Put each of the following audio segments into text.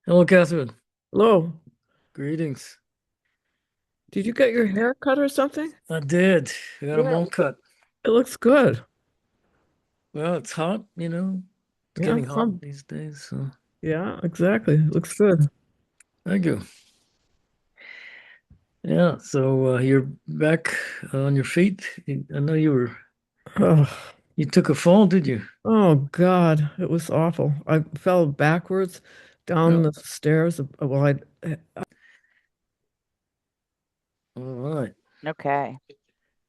Hello, Catherine. Hello. Greetings. Did you get your hair cut or something? I did. I got a Yeah, mole cut. it looks good. Well, it's hot, It's Yeah, getting hot some. these days, so Yeah, exactly. Looks good. thank you. Yeah, so you're back on your feet. I know Oh, you took a fall, did you? oh God, it was awful. I fell backwards down No. the stairs. Well, All right. Okay.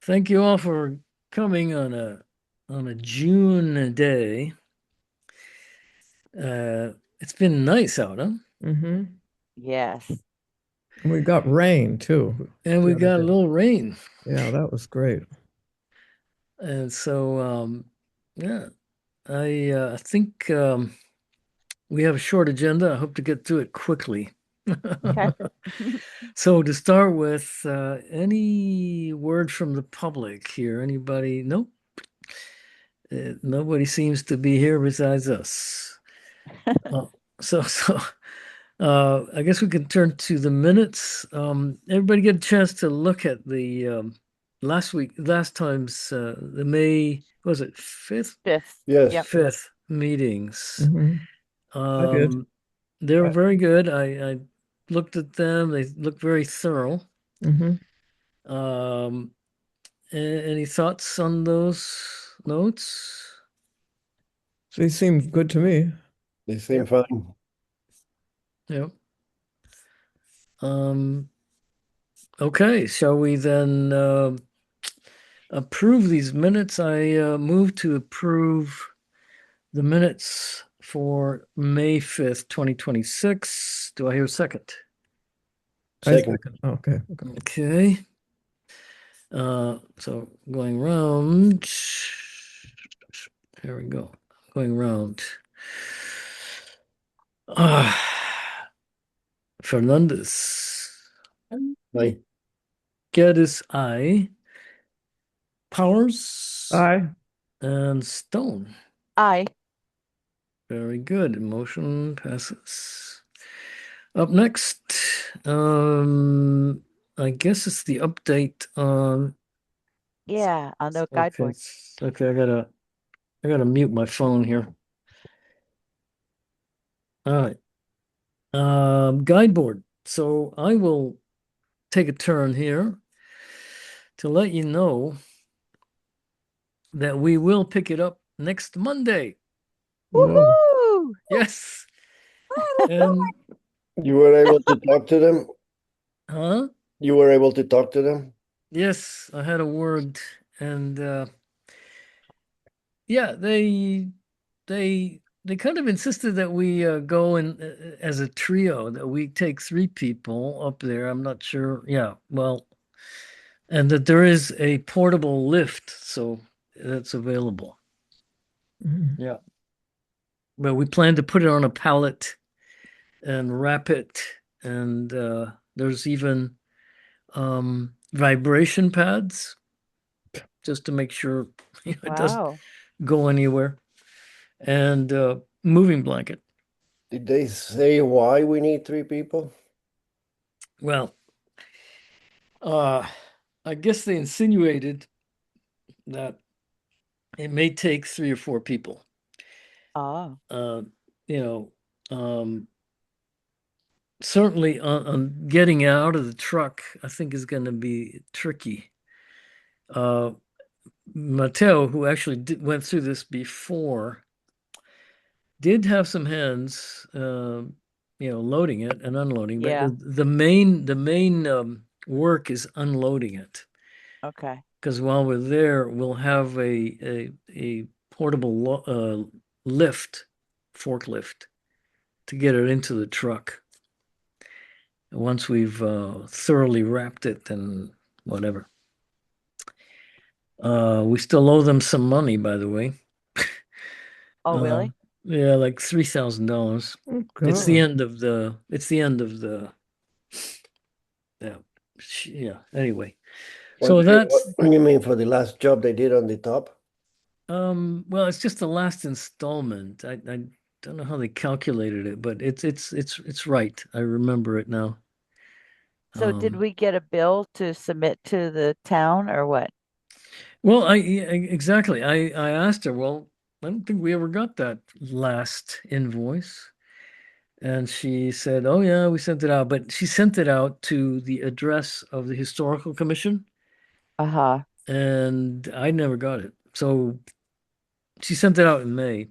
Thank you all for coming on a June day. It's been nice out, huh? mm-hmm. Yes. We got rain too And the we other got a day. little rain. Yeah, that was great. And so yeah, I think we have a short agenda. I hope to get through it quickly. Okay. So to start with, any word from the public here? Anybody? Nope. Nobody seems to be here besides us. Uh, so I guess we can turn to the minutes. Everybody get a chance to look at the last time's the May, was it fifth? Fifth. Yes, Yep. Fifth meetings. Hmm. I did. Um, they were very good. I looked at them. They look very thorough. Mm-hmm. Um, any thoughts on those notes? They seemed good to me. they seem Yep. fine. Yeah. Um, okay. Shall we then approve these minutes? I move to approve the minutes for May 5th, 2026. Do I hear a second? I Second, second. Okay. Okay. Okay. So going round. Here we go. Going round. Ah, Fernandez. aye. Geddes, I. Powers Aye. and Stone. I. Very good. Motion passes. Up next, I guess it's the update on. Yeah. On the guide Okay, board. okay. I gotta mute my phone here. All right. Guide board. So I will take a turn here to let you know that we will pick it up next Monday. Whoa. Woohoo! Yes. And You were able to talk to them? huh? You were able to talk to them? Yes, I had a word and yeah, they kind of insisted that we go in as a trio, that we take three people up there. I'm not sure. Yeah, well, and that there is a portable lift, so that's available. Mhm. Yeah. But we plan to put it on a pallet and wrap it, and there's even vibration pads just to make sure it doesn't Wow. go anywhere, and moving blanket. Did they say why we need three people? Well, uh, I guess they insinuated that it may take three or four people. Oh. Uh, you know, um, certainly on getting out of the truck, I think is going to be tricky. Uh, Mateo, who actually went through this before, did have some hands, loading it and unloading, but Yeah. the main work is unloading it. Okay. Because while we're there, we'll have a portable lift, forklift, to get it into the truck. Once we've thoroughly wrapped it and whatever. We still owe them some money, by the way. Oh, Uh, really? yeah, like $3,000. Oh It's the God. end of the. It's the end of the. Yeah, yeah. Anyway, What so do you, what that's do you mean for the last job they did on the top? well, it's just the last installment. I don't know how they calculated it, but it's right. I remember it now. So did Um, we get a bill to submit to the town or what? Well, exactly. I asked her, well, I don't think we ever got that last invoice. And she said, oh yeah, we sent it out, but she sent it out to the address of the Historical Commission, Uh-huh. and I never got it. So she sent it out in May.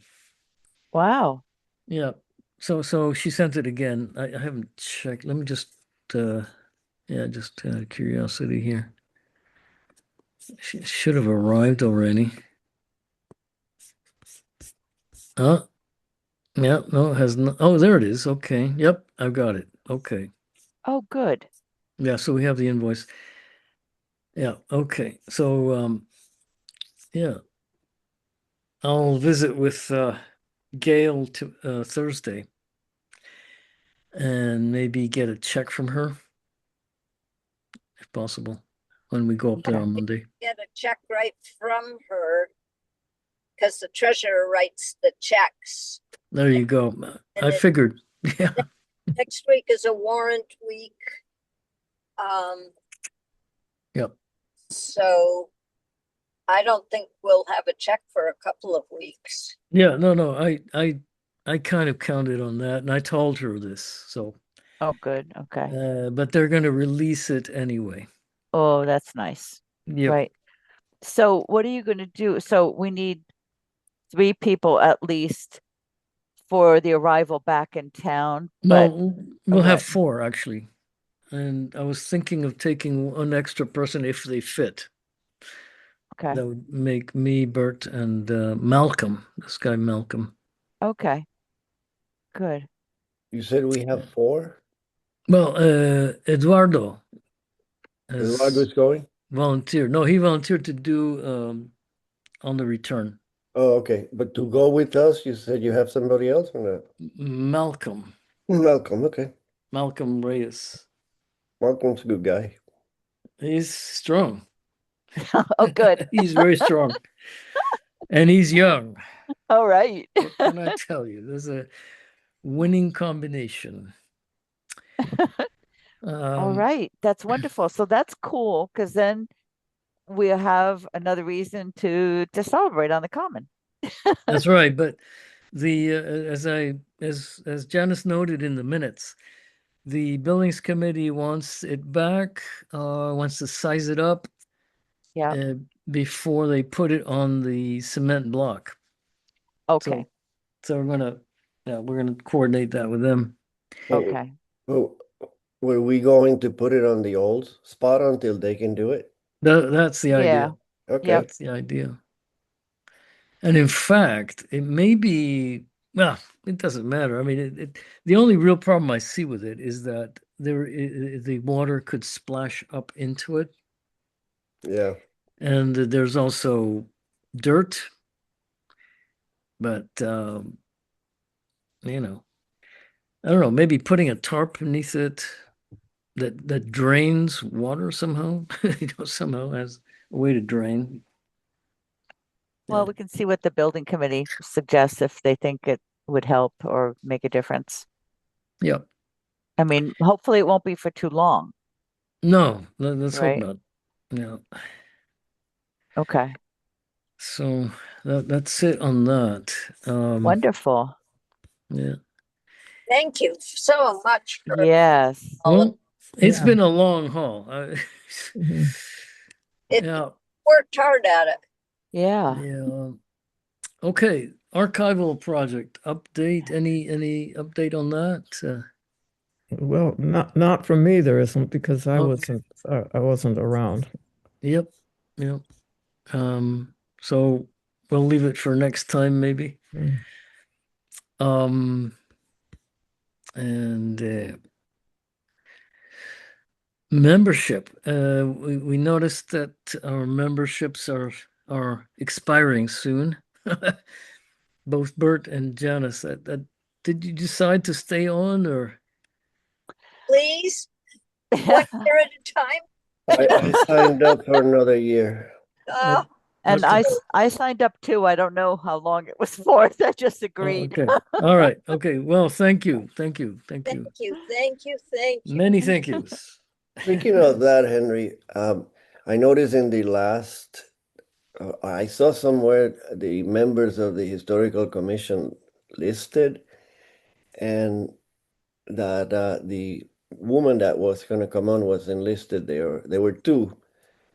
Wow. Yeah. So she sent it again. I haven't checked. Let me just yeah, just out of curiosity here. She should have arrived already. Oh, yeah, no, it has not. Oh, there it is. Okay. Yep, I've got it. Okay. Oh, good. Yeah, so we have the invoice. Yeah, okay. So yeah, I'll visit with Gail to Thursday and maybe get a check from her if possible when we go up there Okay. on Monday. Get a check right from her because the treasurer writes the checks. There you go. I And it- figured. Yeah. Next week is a warrant week. Yep. So I don't think we'll have a check for a couple of weeks. Yeah, no, I kind of counted on that and I told her this. So Oh, good. Okay. but they're going to release it anyway. Oh, that's nice. Yep. Right. So what are you going to do? So we need 3 people at least for the arrival back in town, but No, we'll have what? 4 actually. And I was thinking of taking one extra person if they fit. Okay. That would make me, Bert, and Malcolm, this guy Malcolm. Okay. Good. You said we have 4? Well, Eduardo has Eduardo's going? volunteered. No, he volunteered to do on the return. Oh, okay. But to go with us, you said you have somebody else or not? Malcolm Okay. Reyes. Malcolm's a good guy. He's strong. Oh, good. He's very strong. And he's young. All right. What can I tell you? There's a winning combination. All right. That's wonderful. So that's cool because then we'll have another reason to celebrate on the common. That's right. But the as Janice noted in the minutes, the buildings committee wants it back, wants to size it up Yeah. before they put it on the cement block. Okay. So we're gonna coordinate that with them. Okay. Oh, were we going to put it on the old spot until they can do it? That's the Yeah. idea. Okay. Yep. That's the idea. And in fact, it may be, well, it doesn't matter. I mean, the only real problem I see with it is that the water could splash up into it. Yeah. And there's also dirt. But, you know, I don't know, maybe putting a tarp beneath it that drains water somehow, somehow has a way to drain. Well, Yeah. we can see what the building committee suggests if they think it would help or make a difference. Yep. I mean, hopefully it won't be for too long. No, let's hope Right. not. Yeah. Okay. So that's it on that. Wonderful. Yeah. Thank you so much for Yes. all of Well, it's Yeah. been a long haul. Mhm. it. Yeah. Worked hard at it. Yeah. Yeah. Okay. Archival project update. Any update on that? Well, not from me, there isn't because I Okay. wasn't around. Yep. Yep. So we'll leave it for next time, maybe. Mm. And membership. We noticed that our memberships are expiring soon. Both Bert and Janice. Did you decide to stay on or? Please, 1 year at a time. I signed up for another year. Oh, And Okay. I signed up too. I don't know how long it was for. I just Oh, agreed. okay. All right. Okay. Well, thank you. Thank you. Thank you. Thank you, thank you, thank you. Many thank yous. Speaking of that, Henry, I noticed in the last, I saw somewhere the members of the historical commission listed, and that the woman that was going to come on was enlisted there. There were two.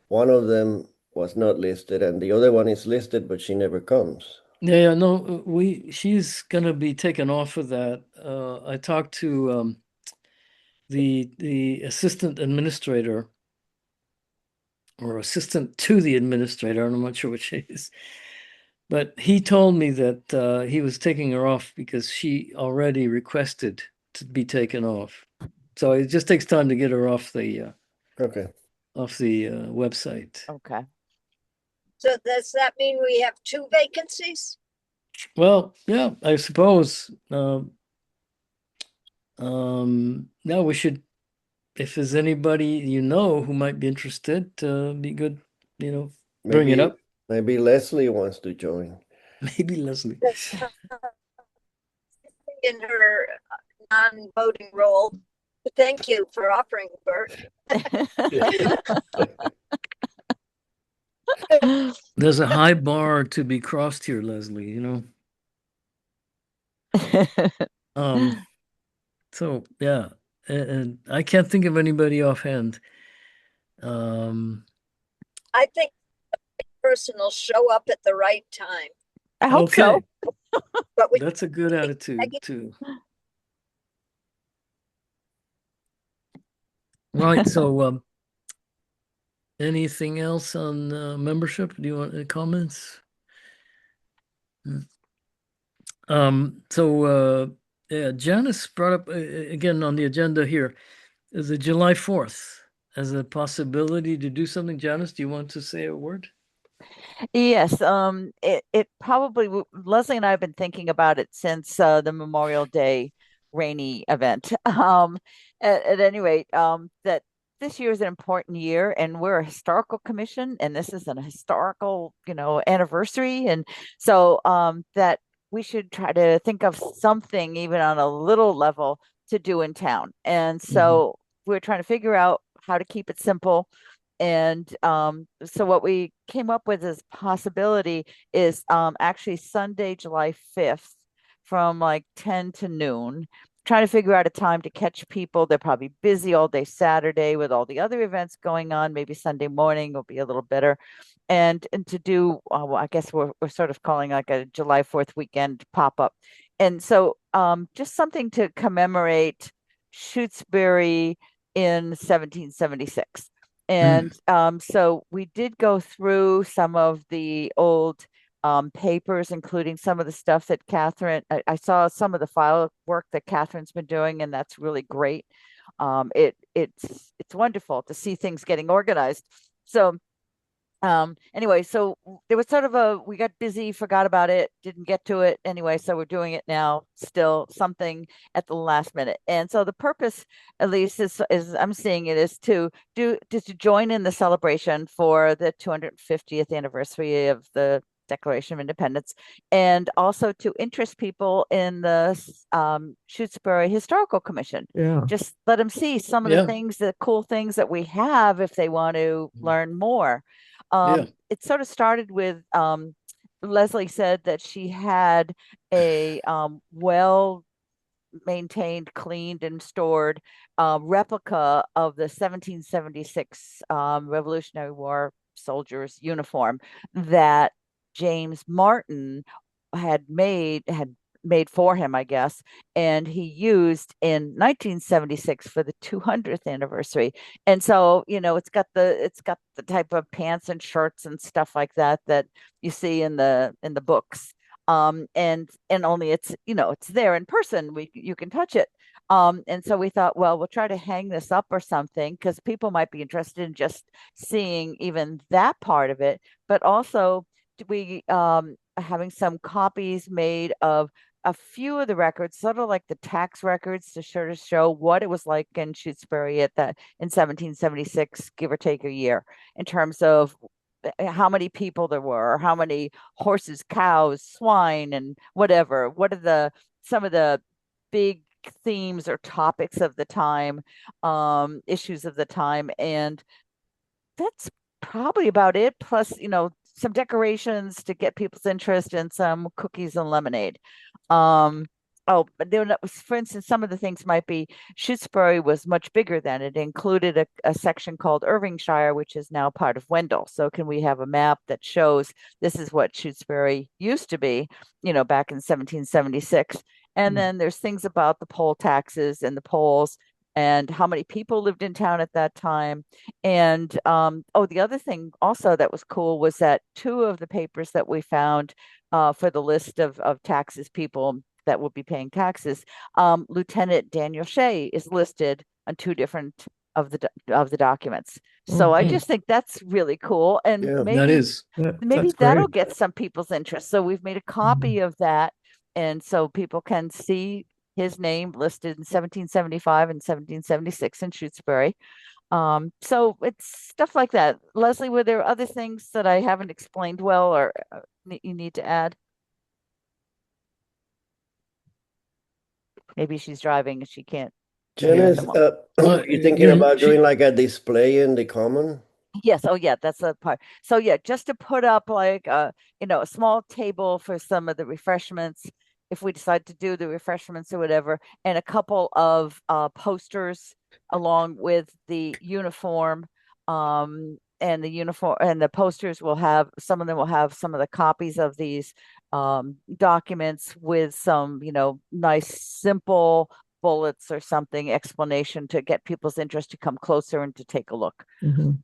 One of them was not listed, and the other one is listed, but she never comes. Yeah, no, she's gonna be taken off of that. I talked to the assistant administrator or assistant to the administrator. I'm not sure what she is, but he told me that he was taking her off because she already requested to be taken off. So it just takes time to get her off the Okay. website. Okay. So does that mean we have 2 vacancies? Well, yeah, I suppose. Now we should, if there's anybody you know who might be interested, be good, bring it Maybe up. maybe Leslie wants to join. Maybe Leslie. In her non-voting role. Thank you for offering, Bert. There's a high bar to be crossed here, Leslie, So yeah, and I can't think of anybody offhand. I think the person will show up at the right time, I hope so. but we That's a good attitude too. Right, so anything else on membership? Do you want any comments? Yeah, Janice brought up again on the agenda here is the July 4th as a possibility to do something. Janice, do you want to say a word? Yes, it probably Leslie and I have been thinking about it since the Memorial Day rainy event. At any rate, that this year is an important year, and we're a historical commission, and this is an historical, anniversary, and so that we should try to think of something even on a little level to do in town. And so we're trying to figure out how to keep it simple. And so what we came up with as possibility is actually Sunday, July 5th from like 10 to noon, trying to figure out a time to catch people. They're probably busy all day Saturday with all the other events going on. Maybe Sunday morning will be a little better. And to do, well, I guess we're sort of calling like a July 4th weekend pop-up. And so just something to commemorate Shutesbury in 1776. And so we did go through some of the old papers, including some of the stuff that Catherine, I saw some of the file work that Catherine's been doing, and that's really great. It's wonderful to see things getting organized. So anyway, so there was sort of we got busy, forgot about it, didn't get to it anyway, so we're doing it now, still something at the last minute. And so the purpose, at least is I'm seeing it, is to join in the celebration for the 250th anniversary of the Declaration of Independence, and also to interest people in the Shutesbury Historical Commission. Yeah. Just let them see some of the things, the cool things that we have if they want to learn more. It sort of started with Leslie said that she had a well maintained, cleaned, and stored replica of the 1776 Revolutionary War soldiers' uniform that James Martin had made for him, I guess, and he used in 1976 for the 200th anniversary. And so, it's got the type of pants and shirts and stuff like that you see in the books. And only it's there in person. You can touch it. And so we thought, well, we'll try to hang this up or something, because people might be interested in just seeing even that part of it. But also, we having some copies made of a few of the records, sort of like the tax records, to sort of show what it was like in Shutesbury in 1776, give or take a year, in terms of how many people there were, or how many horses, cows, swine, and whatever. What are some of the big themes or topics of the time, issues of the time, and that's probably about it. Plus, some decorations to get people's interest and some cookies and lemonade. Oh, but for instance, some of the things might be Shutesbury was much bigger then. It included a section called Irvingshire, which is now part of Wendell. So can we have a map that shows this is what Shutesbury used to be, back in 1776? And then there's things about the poll taxes and the polls and how many people lived in town at that time. And the other thing also that was cool was that two of the papers that we found for the list of taxes people that will be paying taxes, Lieutenant Daniel Shea is listed on two different of the documents. So I just think that's really cool, and Yeah. That is. maybe That's that'll great. get some people's interest. So we've made a copy of that, and so people can see his name listed in 1775 and 1776 in Shutesbury. So it's stuff like that. Leslie, were there other things that I haven't explained well or you need to add? Maybe she's driving and she can't. Janice, Well, you thinking about she- doing like a display in the common? Yes. Oh, yeah. That's the part. So yeah, just to put up like a small table for some of the refreshments, if we decide to do the refreshments or whatever, and a couple of posters along with the uniform. And the uniform and the posters will have some of them will have some of the copies of these documents with some, nice simple bullets or something explanation to get people's interest to come closer and to take a look. Mhm.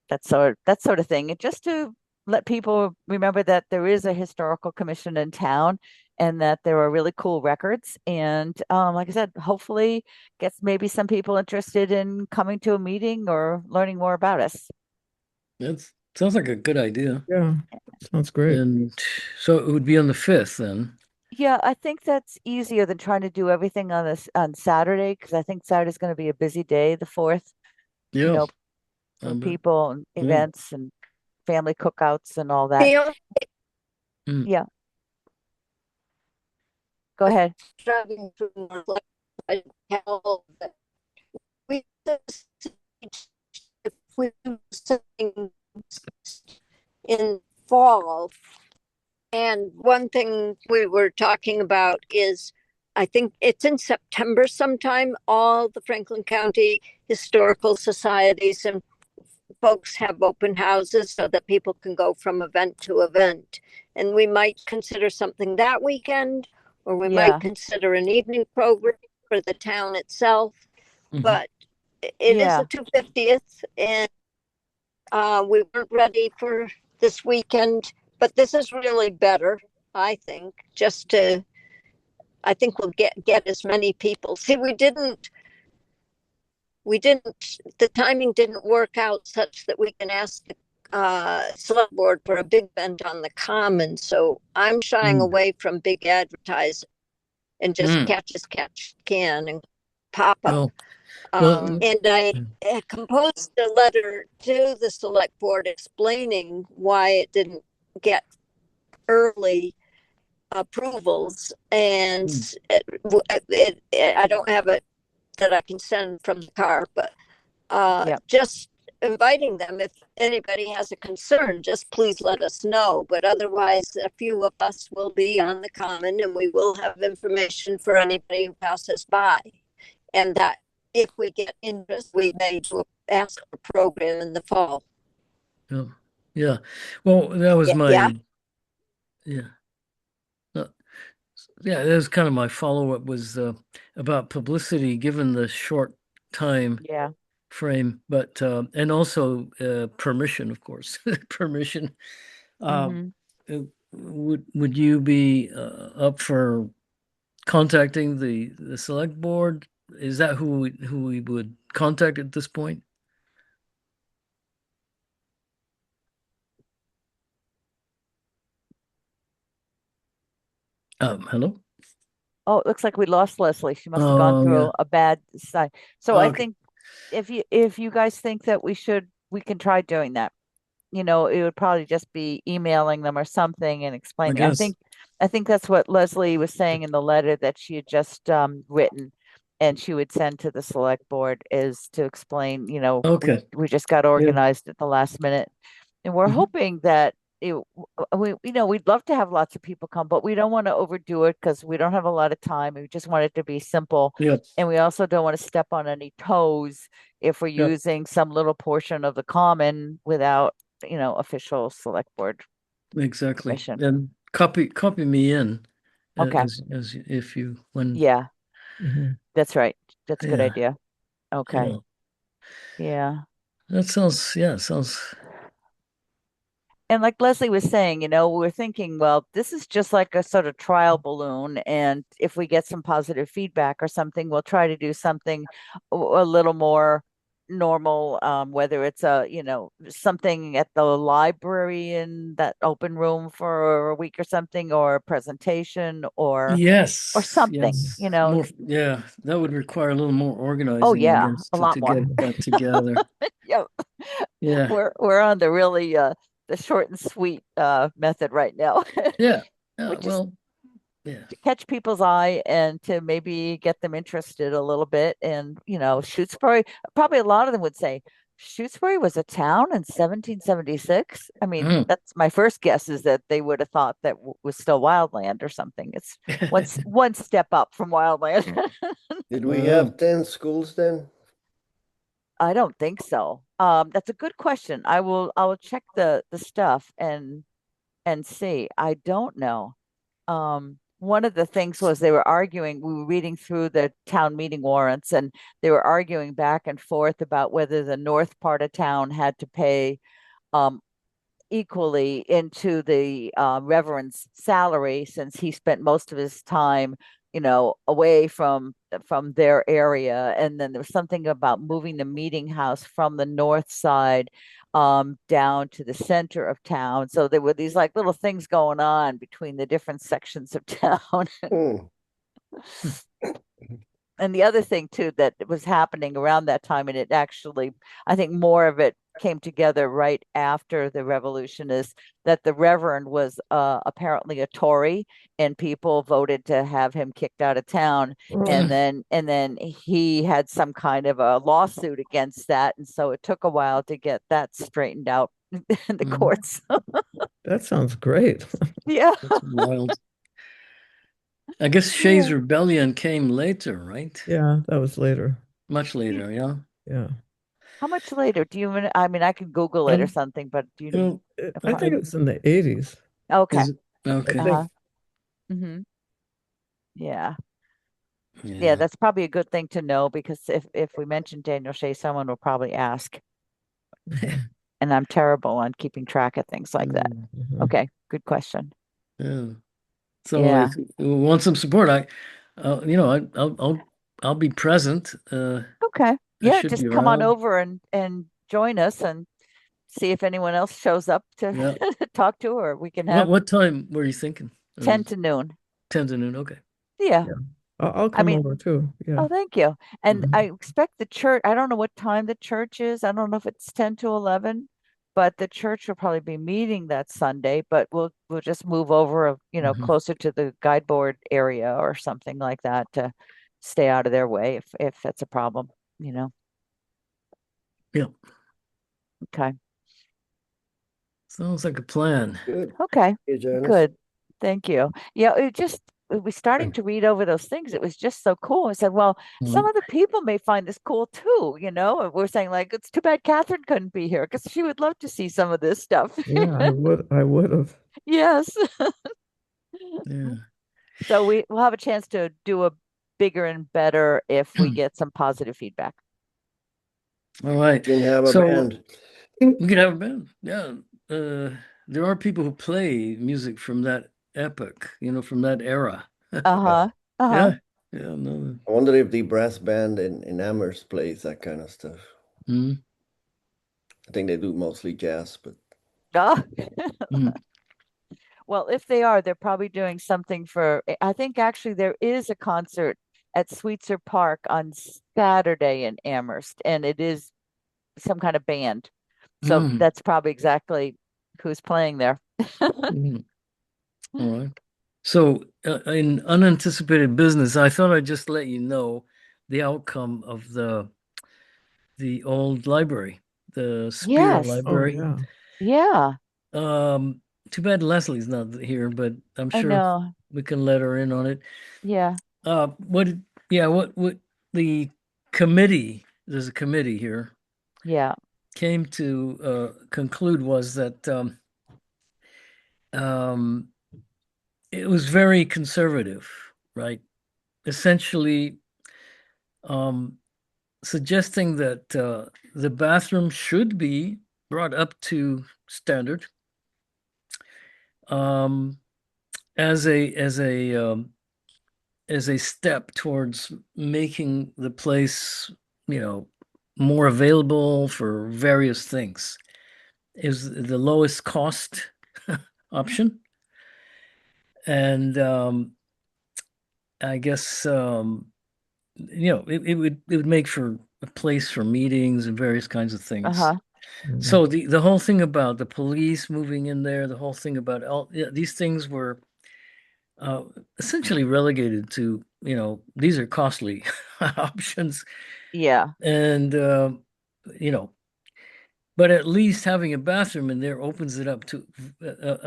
That sort of thing. And just to let people remember that there is a historical commission in town and that there are really cool records. And like I said, hopefully gets maybe some people interested in coming to a meeting or learning more about us. that sounds like a good idea. Yeah, sounds great. And so it would be on the 5th then. Yeah, I think that's easier than trying to do everything on Saturday, because I think Saturday's going to be a busy day, the 4th, Yeah. know, I for bet. people and Yeah. events and family cookouts and all that. The only Yeah. Go ahead. driving through North Lake, I tell that we just, if we do something in fall. And one thing we were talking about is, I think it's in September sometime, all the Franklin County historical societies and folks have open houses so that people can go from event to event. And we might consider something that weekend, or we Yeah. might consider an evening program for the town itself. Mhm. But it is Yeah. the 250th, and we weren't ready for this weekend, but this is really better, I think, I think we'll get as many people. See, the timing didn't work out such that we can ask the select board for a big event on the common. So I'm shying Mm. away from big advertising and just Mm. catch as catch can and pop up. Well, well, And I composed a letter to the select board explaining why it didn't get early approvals, and I don't have it that I can send from the car, but Yep. just inviting them, if anybody has a concern, just please let us know. But otherwise, a few of us will be on the common, and we will have information for anybody who passes by. And that if we get interest, we may ask for a program in the fall. yeah. Yeah. Well, that was Yeah. my Yeah. yeah. Yeah, that was kind of my follow-up was about publicity given the short time Yeah. frame, but and also permission, of course. Permission. Mhm. Would you be up for contacting the select board? Is that who we would contact at this point? Hello? Oh, it looks like we lost Leslie. She must have gone Oh, through yeah. a bad side. So I Okay. think if you guys think that we can try doing that. it would probably just be emailing them or something and I explaining. guess. I think that's what Leslie was saying in the letter that she had just written and she would send to the select board is to explain, Okay. we just got Yeah. organized at the last minute. And we're Mhm. hoping that we'd love to have lots of people come, but we don't want to overdo it because we don't have a lot of time. We just want it to be simple. Yeah. And we also don't want to step on any toes if we're Yeah. using some little portion of the common without, official select board Exactly. permission. And copy me in Okay. as if you when Yeah, Mhm. that's right. That's a good yeah. idea. Okay. Yeah. Yeah. That sounds And like Leslie was saying, we're thinking, well, this is just like a sort of trial balloon. And if we get some positive feedback or something, we'll try to do something a little more normal, whether it's something at the library in that open room for a week or something, or a presentation or yes, something, yes. More yeah, that would require a little more Oh organizing, I yeah, guess, a to lot more. get that together. Yeah. Yeah. We're on the really the short and sweet method right now. Yeah. We Yeah. just Well, yeah. to catch people's eye and to maybe get them interested a little bit. And Shutesbury, probably a lot of them would say Shutesbury was a town in 1776. I mean, Mm. that's my first guess is that they would have thought that was still wildland or something. It's one step up from wildland. Did we Uh, have 10 schools then? I don't think so. That's a good question. I will check the stuff and see. I don't know. One of the things was they were arguing, we were reading through the town meeting warrants, and they were arguing back and forth about whether the north part of town had to pay um, equally into the reverend's salary since he spent most of his time, away from their area. And then there was something about moving the meeting house from the north side down to the center of town. So there were these like little things going on between the different sections of town. Hmm. And the other thing too that was happening around that time, and it actually, I think more of it came together right after the revolution, is that the Reverend was apparently a Tory, and people voted to have him kicked out of town. And then he had some kind of a lawsuit against that, and so it took a while to get that straightened out in the Mhm. courts. That sounds great. Yeah. That's wild. I guess Yeah. Shays' Rebellion came later, right? Yeah, that was later. Much later, yeah. Yeah. How much later? I mean, I could Google it or Um, something, but do you you know, I think it was in the 80s. Okay. is it okay? I Uh-huh. think. Mm-hmm. Yeah. Yeah, Yeah. that's probably a good thing to know because if we mention Daniel Shay, someone will probably ask. Mhm. And I'm terrible on keeping track of things like that. Mhm. Okay, good question. Yeah. So Yeah. if you want some support, I'll be present. Okay. I Yeah, should just be come on around. over and join us and see if anyone else shows up to Yeah. talk to, or we can What have what time were you thinking? 10 to noon. 10 to noon. Okay. Yeah. Yeah. I'll I come mean, over too. Yeah. oh, thank you. And Mhm. I expect the church, I don't know what time the church is. I don't know if it's 10 to 11, but the church will probably be meeting that Sunday, but we'll just move over, Mhm. closer to the guide board area or something like that to stay out of their way if that's a problem, you know. Yeah. Okay. Sounds like a plan. Good. Okay. Hey, Janice. Good. Thank you. Yeah, it was starting to read over those things. It was just so cool. I said, well, some Mhm. other people may find this cool too, And we're saying like, it's too bad Catherine couldn't be here because she would love to see some of this stuff. Yeah, I would have. Yes. Yeah. So we'll have a chance to do a bigger and better if we get some positive feedback. All right. You can have a So band. we can have a band. Yeah. There are people who play music from that epoch, from that era. Uh-huh. Uh-huh. Yeah. Yeah. No. I wonder if the brass band in Amherst plays that kind of stuff. Mhm. I think they do mostly jazz, but Ah. Mhm. Well, if they are, they're probably doing something I think actually there is a concert at Sweetser Park on Saturday in Amherst, and it is some kind of band. So Mm, that's probably exactly who's playing there. mm. All right. So, in unanticipated business, I thought I'd just let you know the outcome of the old library, the Spear Yes. Oh, Library. yeah. Yeah, Um, Too bad Leslie's not here, but I'm I sure know. we can let her in on it. Yeah. What? Yeah, what the committee? There's a committee here. Yeah. Came to conclude was that um, it was very conservative, right? Essentially, um, suggesting that the bathroom should be brought up to standard um, as a step towards making the place, more available for various things. Is the lowest cost option, and I guess it would make for a place for meetings and various kinds of things. Uh-huh. Mhm. So the whole thing about the police moving in there, the whole thing about these things were uh, essentially relegated to, these are costly options, Yeah. and you know, but at least having a bathroom in there opens it up to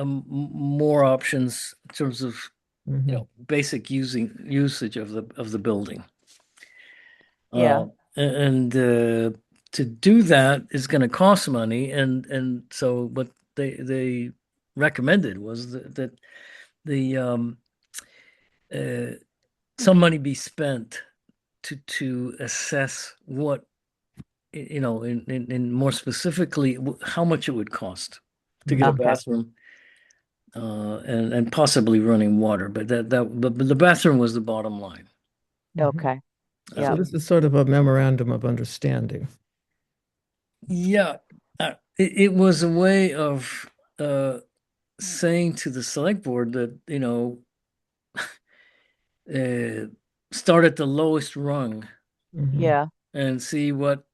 more options in terms of Mhm. basic usage of the building. Yeah. And to do that is going to cost money, and so what they recommended was that the uh, some money be spent to assess what in more specifically how much it would cost to get a Mhm. Okay. bathroom and possibly running water, but but the bathroom was the bottom line. Mhm. Okay. So Yeah. this is sort of a memorandum of understanding. Yeah, it was a way of saying to the select board that, uh, start at the lowest rung Mhm. Yeah. and see what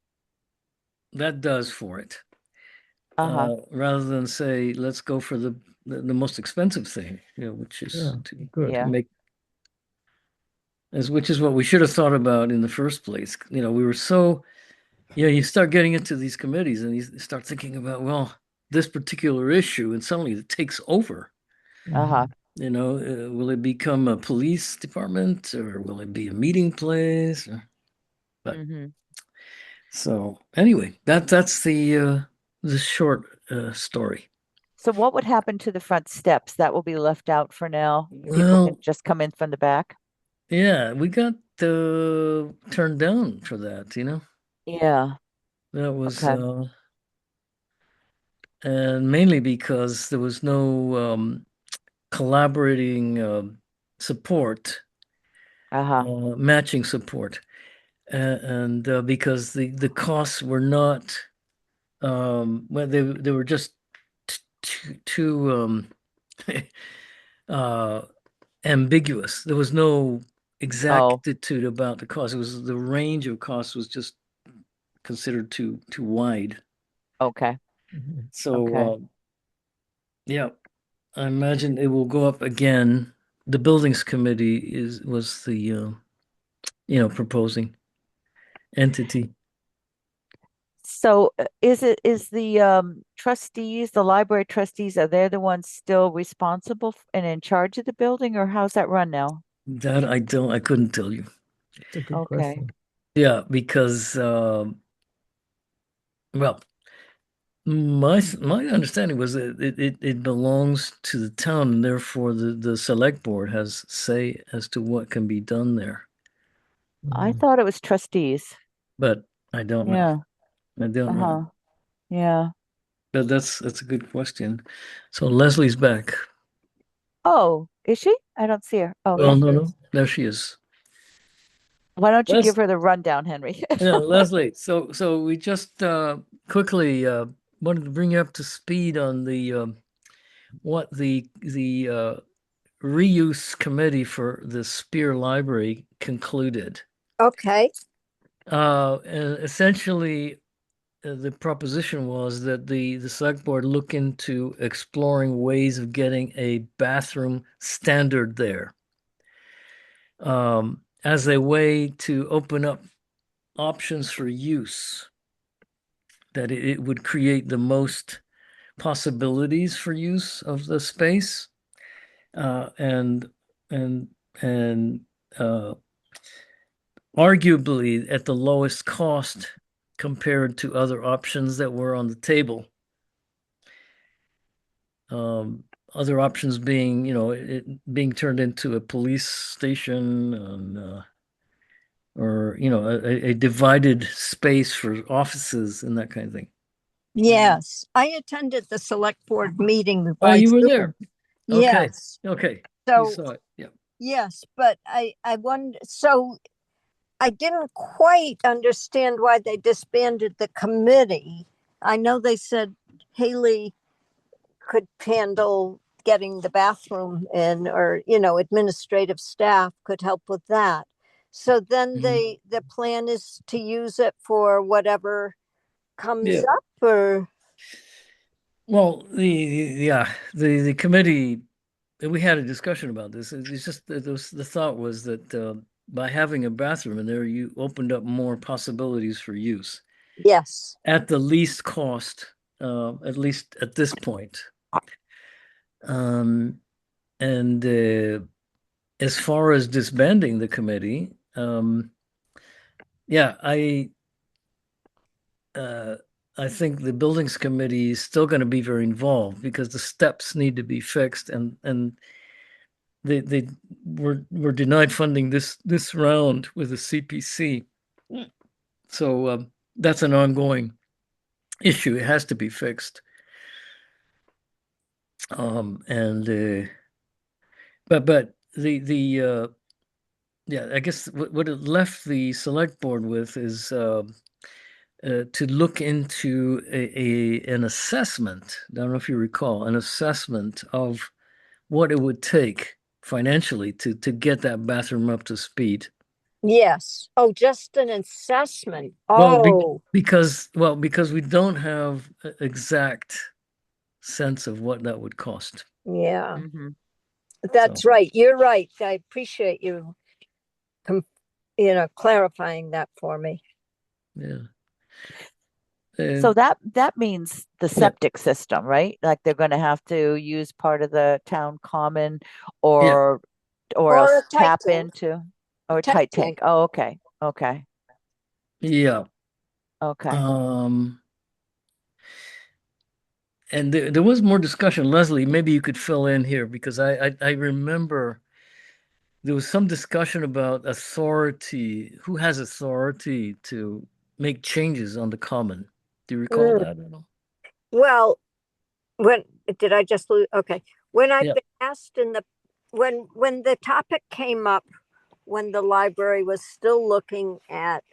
that does for it, Uh-huh. rather than say, let's go for the most expensive thing, which is Yeah, to good. Yeah. make, which is what we should have thought about in the first place. We were so, you start getting into these committees and you start thinking about, well, this particular issue, and suddenly it takes over. Uh-huh. Will it become a police department, or will it be a meeting place? But Mm-hmm. so anyway, that's the short story. So what would happen to the front steps? That will be left out for now. People can Well, just come in from the back. yeah, we got turned down for that. Yeah. That was Okay. and mainly because there was no collaborating support, Uh-huh. matching support, and because the costs were not well, they were just too uh ambiguous. There was no Oh, exactitude about the cost. It was the range of costs was just considered too wide. okay. Mhm. So Okay. yeah, I imagine it will go up again. The buildings committee was the proposing entity. So is the trustees, the library trustees, are they the ones still responsible and in charge of the building, or how's that run now? That I couldn't tell you. It's a good Okay. question. Yeah, because well, my understanding was that it belongs to the town, and therefore the select board has say as to what can be done there. I Mhm. thought it was trustees. But I don't know. Yeah. I don't know. Uh-huh. Yeah. But that's a good question. So Leslie's back. Oh, is she? I don't see her. Oh, Well, yeah. no, there she is. Why don't you give Les her the rundown, Henry? Yeah, Leslie. So we just quickly wanted to bring you up to speed on the what the reuse committee for the Spear Library concluded. Okay. And essentially, the proposition was that the select board look into exploring ways of getting a bathroom standard there, as a way to open up options for use, that it would create the most possibilities for use of the space, and and and arguably at the lowest cost compared to other options that were on the table. Other options being, it being turned into a police station, and or a divided space for offices and that kind of thing. Yes, I attended the select board meeting Oh, by you were Zoom. there. Okay. Yes. Okay. So You saw it. Yeah. yes, but I wonder, so I didn't quite understand why they disbanded the committee. I know they said Haley could handle getting the bathroom in, or, administrative staff could help with that. So then Mhm. the plan is to use it for whatever comes Yeah. up, or Well, the committee, we had a discussion about this. It's just that the thought was that by having a bathroom in there, you opened up more possibilities for use yes. at the least cost, at least at this point. And as far as disbanding the committee, yeah, I think the buildings committee is still going to be very involved because the steps need to be fixed, and they were denied funding this round with the CPC. So that's an ongoing issue. It has to be fixed. And but yeah, I guess what it left the select board with is to look into an assessment. I don't know if you recall, an assessment of what it would take financially to get that bathroom up to speed. Yes. Oh, just an assessment. Well, Oh, because we don't have exact sense of what that would cost. yeah. Mhm. That's So, right. You're right. I appreciate you, clarifying that for me. yeah. So that means the Yeah. septic system, right? Like they're going to have to use part of the town common, Yeah. or Or else a tight tap tank. into, or a Tight tight tank. tank. Oh, okay. Okay. Yeah. Okay. And there was more discussion. Leslie, maybe you could fill in here because I remember there was some discussion about authority. Who has authority to make changes on the common? Do you recall Mm. that at all? Well, when did I just lose? Okay. When I've Yeah. been asked when the topic came up, when the library was still looking at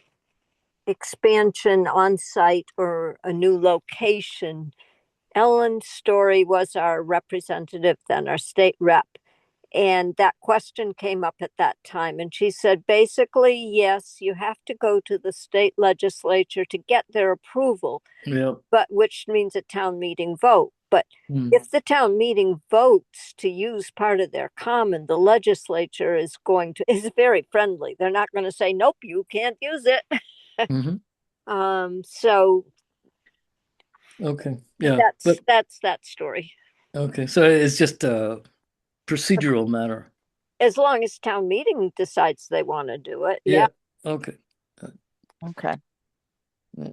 expansion on site or a new location, Ellen Story was our representative then, our state rep. And that question came up at that time. And she said, basically, yes, you have to go to the state legislature to get their approval, Yeah. but which means a town meeting vote. But Hmm. if the town meeting votes to use part of their common, the legislature is very friendly. They're not going to say, nope, you can't use it. Mhm. So Okay. Yeah. that's But that story. okay. So it's just a procedural matter. As long as town meeting decides they want to do it. Yeah. Yeah. Okay. Okay. Yeah.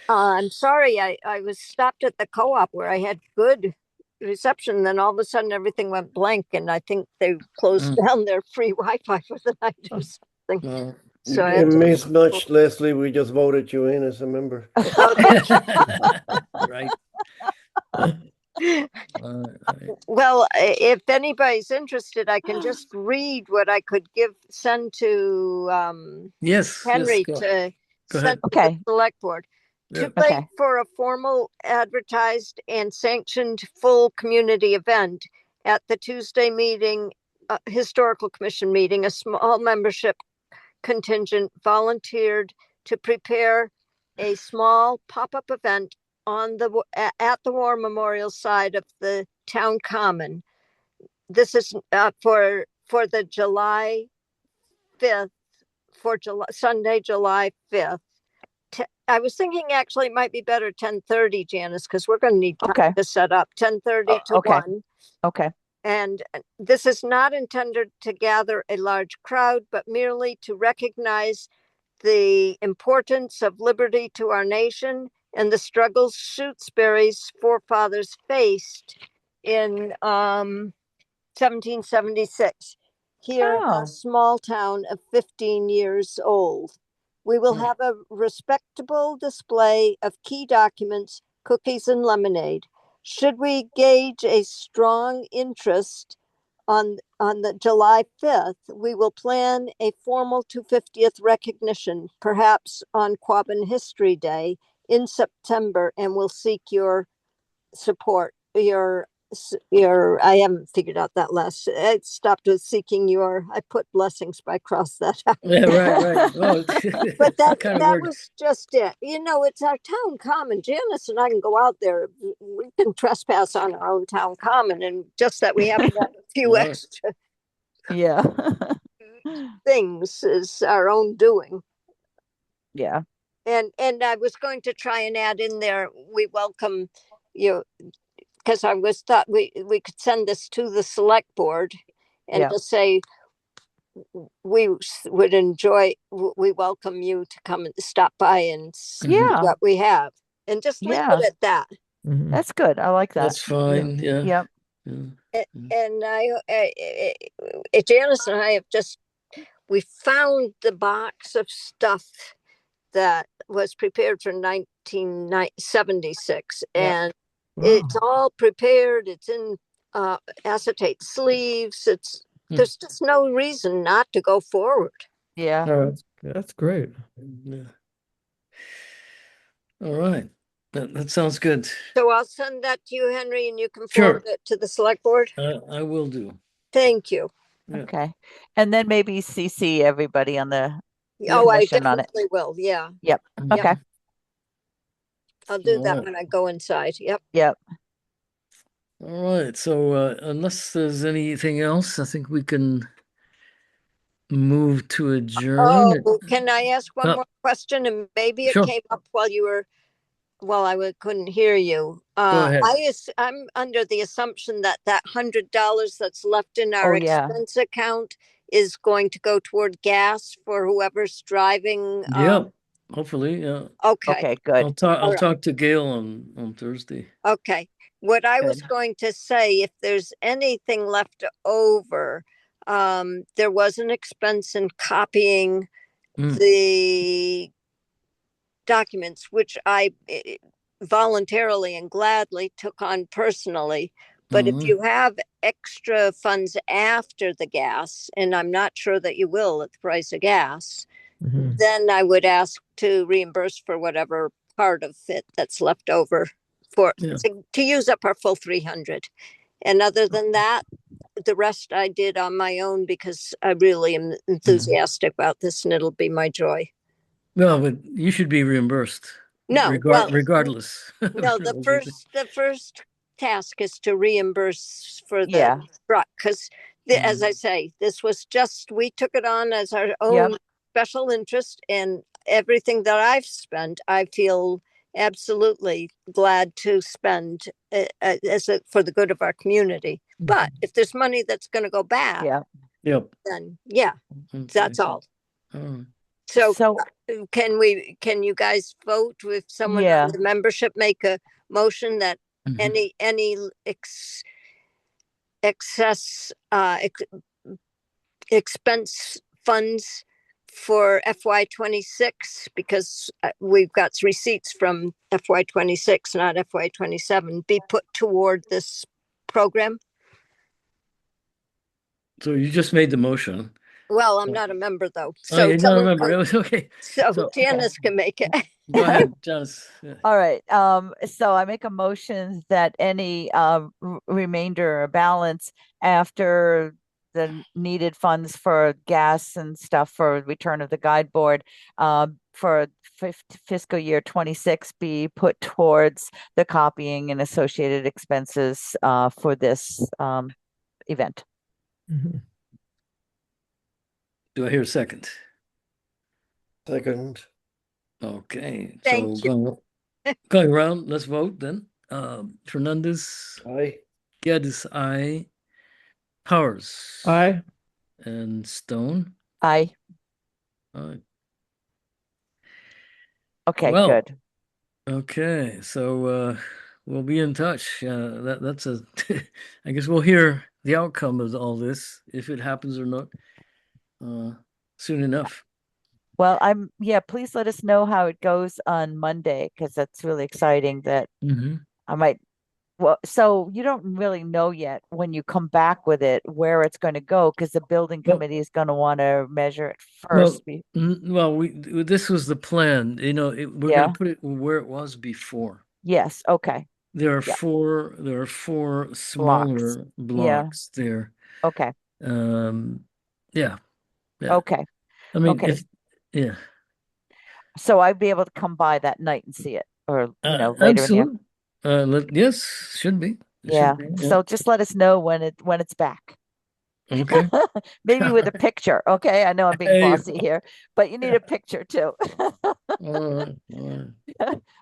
I'm sorry, I was stopped at the co-op where I had good reception. Then all of a sudden everything went blank, and I think they closed Mm. down their free Wi-Fi for the night or something. Well, You So I had didn't to. miss much, Leslie. We just voted you in as a member. Okay. right. Right. Well, if anybody's interested, I can just read what I could send to Yes. Henry Go to Go send ahead. to the Okay. select board. Yeah. Too late Okay. for a formal advertised and sanctioned full community event at the Tuesday meeting, historical commission meeting. A small membership contingent volunteered to prepare a small pop-up event on at the War Memorial side of the town common. This is for the July 5th, for Sunday, July 5th. I was thinking actually it might be better 10:30, Janice, because we're going to need time to set up 10:30 to Okay. 1. Okay. And this is not intended to gather a large crowd, but merely to recognize the importance of liberty to our nation and the struggles Shutesbury's forefathers faced in 1776, here a small town of 15 years old. We will have a respectable display of key documents, cookies, and lemonade. Should we gauge a strong interest on the July 5th, we will plan a formal 250th recognition, perhaps on Quabbin History Day in September, and we'll seek your support, I haven't figured out that last, I stopped with seeking I put blessings, but I crossed that out. Yeah, right. Well, But that kind of word. was just it. It's our town common. Janice and I can go out there. We can trespass on our own town common, and just that we have a few Right. extra Yeah. things is our own doing. Yeah. And I was going to try and add in there, we welcome you, because I thought we could send this to the select board and just say we welcome you to come and stop by and see what we have, and just leave it at that. That's good. I like that. That's fine. Yeah. Yep. And Janice and I we found the box of stuff that was prepared for 1976, and it's all prepared. It's in acetate sleeves. There's just no reason not to go forward. Yeah. That's great. Yeah. All right. That sounds good. So I'll send that to you, Henry, and you can forward it to the select board. I will do. Thank you. Yeah. Okay. And then maybe CC everybody on the I commission on it. definitely will. Yeah. Yep. Okay. I'll do All that right. when I go inside. Yep. Yep. All right. So unless there's anything else, I think we can move to adjourn. Oh, can I ask one more question? And maybe it Sure. came up while I couldn't hear you. Go ahead. I'm under the assumption that $100 that's left in our expense account is going to go toward gas for whoever's driving. Yep. Hopefully, yeah. Okay. Okay, good. I'll talk to Gail on Thursday. Okay. What I was going to say, if there's anything left over, there was an expense in copying the documents, which I voluntarily and gladly took on personally. But if you have extra funds after the gas, and I'm not sure that you will at the price of gas, then I would ask to reimburse for whatever part of it that's left over to use up our full 300. And other than that, the rest I did on my own because I really am enthusiastic about this, and it'll be my joy. Well, but you should be reimbursed. No, regardless. No, the first task is to reimburse for the truck, because as I say, this was we took it on as our own special interest, and everything that I've spent, I feel absolutely glad to spend for the good of our community. But if there's money that's going to go back, then that's all. So can you guys vote with someone on the membership, make a motion that any excess expense funds for FY26, because we've got receipts from FY26, not FY27, be put toward this program? So you just made the motion. Well, I'm not a member though. So you're not a member. It was okay. So Janice can make it. Go ahead, Janice. Yeah. All right. So I make a motion that any remainder or balance after the needed funds for gas and stuff for return of the guide board for fiscal year 26 be put towards the copying and associated expenses for this event. Mhm. Do I hear a second? Second. Okay, Thank so going around, let's vote then. Fernandez, Aye. Geddes, aye. Powers. Aye. And Stone. Aye. Aye. Okay, Well, good. okay, so we'll be in touch. That's a I guess we'll hear the outcome of all this, if it happens or not, soon enough. Well, please let us know how it goes on Monday, because that's really exciting that Mm-hmm. I might. Well, so you don't really know yet when you come back with it where it's going to go, because the building Well- committee is going to want to measure it Well, first. well, this was the plan. We're Yeah. gonna put it where it was before. Yes, okay, There are Yeah. four smaller blocks there. okay, Yeah. okay. I mean, Okay. yeah. So I'd be able to come by that night and see it, or later in the Absolutely. Yes, should be. It Yeah. should be, So just let us know when it's back. Okay. Maybe with a picture. Okay. I know I'm being Hey. bossy here, but you need a picture too All right.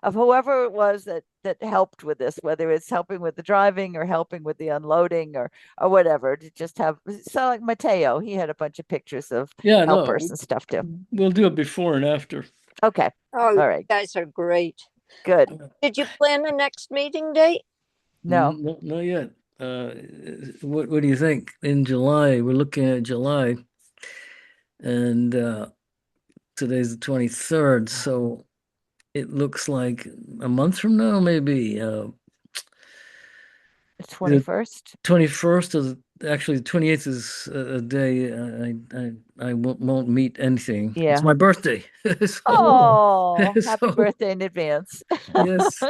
of whoever it was that helped with this, whether it's helping with the driving or helping with the unloading or whatever. To just have so like Mateo, he had a bunch of pictures of Yeah, no, helpers and stuff too. we'll do it before and after. Okay. Oh, All right. you guys are great. Good. Did you plan the next meeting date? No. Not yet. What do you think? In July, we're looking at July, and today's the 23rd, so it looks like a month from now, maybe. The 21st. 21st is actually the 28th is a day I won't meet anything. Yeah. It's my birthday. So, Oh, happy So- birthday in advance. yes.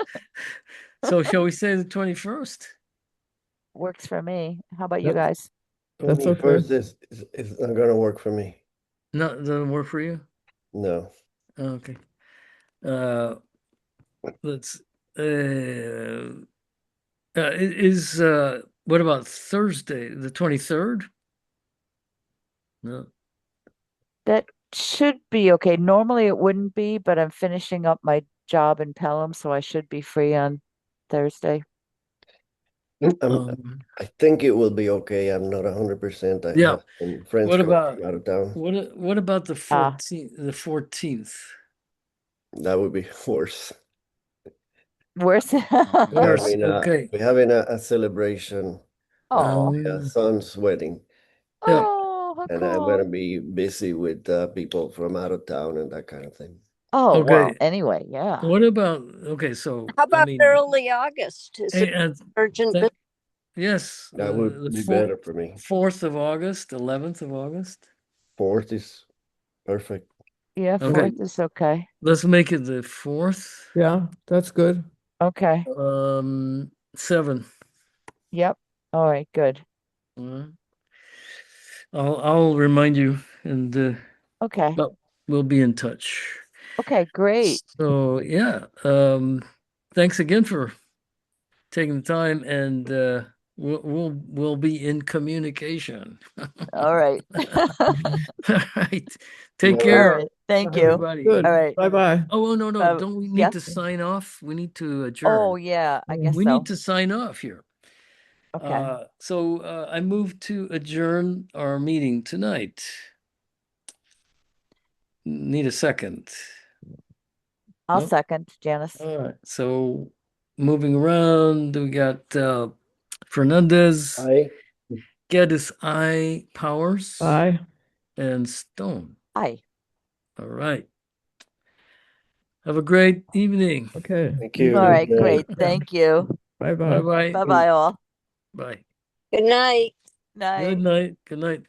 So shall we say the 21st? Works for me. How about you Yep. guys? That's okay. 21st is not gonna work for me. No, doesn't work for you? No. Okay. Let's what about Thursday, the 23rd? No. That should be okay. Normally it wouldn't be, but I'm finishing up my job in Pelham, so I should be free on Thursday. I think it will be okay. I'm not 100%. I Yeah. have some friends What coming about- from out of town. What about the Ah. 14th? The 14th. That would be worse. Where's Worse, okay. We're having a celebration, Oh, my son's wedding, yeah. oh, how and I'm gonna cool. be busy with people from out of town and that kind of thing. Oh, well, Okay. anyway, yeah. What about so How I about mean, early August? Is hey, it urgent? that- yes, That would the be better for me. 4th of August, 11th of August. 4th is perfect. Yeah, Okay. 4th is okay. Let's make it the 4th. Yeah, that's good. Okay. 7. Yep. All right, good. I'll remind you, and Okay. we'll be in touch. Okay, great. So yeah, thanks again for taking the time, and we'll be in communication. All right. All right, take All All care, right. Thank you. everybody. Good. All right. Bye-bye. Oh no, Uh, don't we need yeah. to sign off? We need to adjourn. Oh, yeah, I guess We so. need to sign off here. Okay. So I move to adjourn our meeting tonight. Need a second. I'll Nope. second, Janice. All right. So moving around, we got Fernandez, Geddes, I, Powers, Bye. and Stone. Aye. All right. Have a great evening. Okay. Thank you. All right, Good night. great. Thank you. Bye-bye. Bye-bye. Bye-bye all. Bye. Good night. Night. Good night. Good night.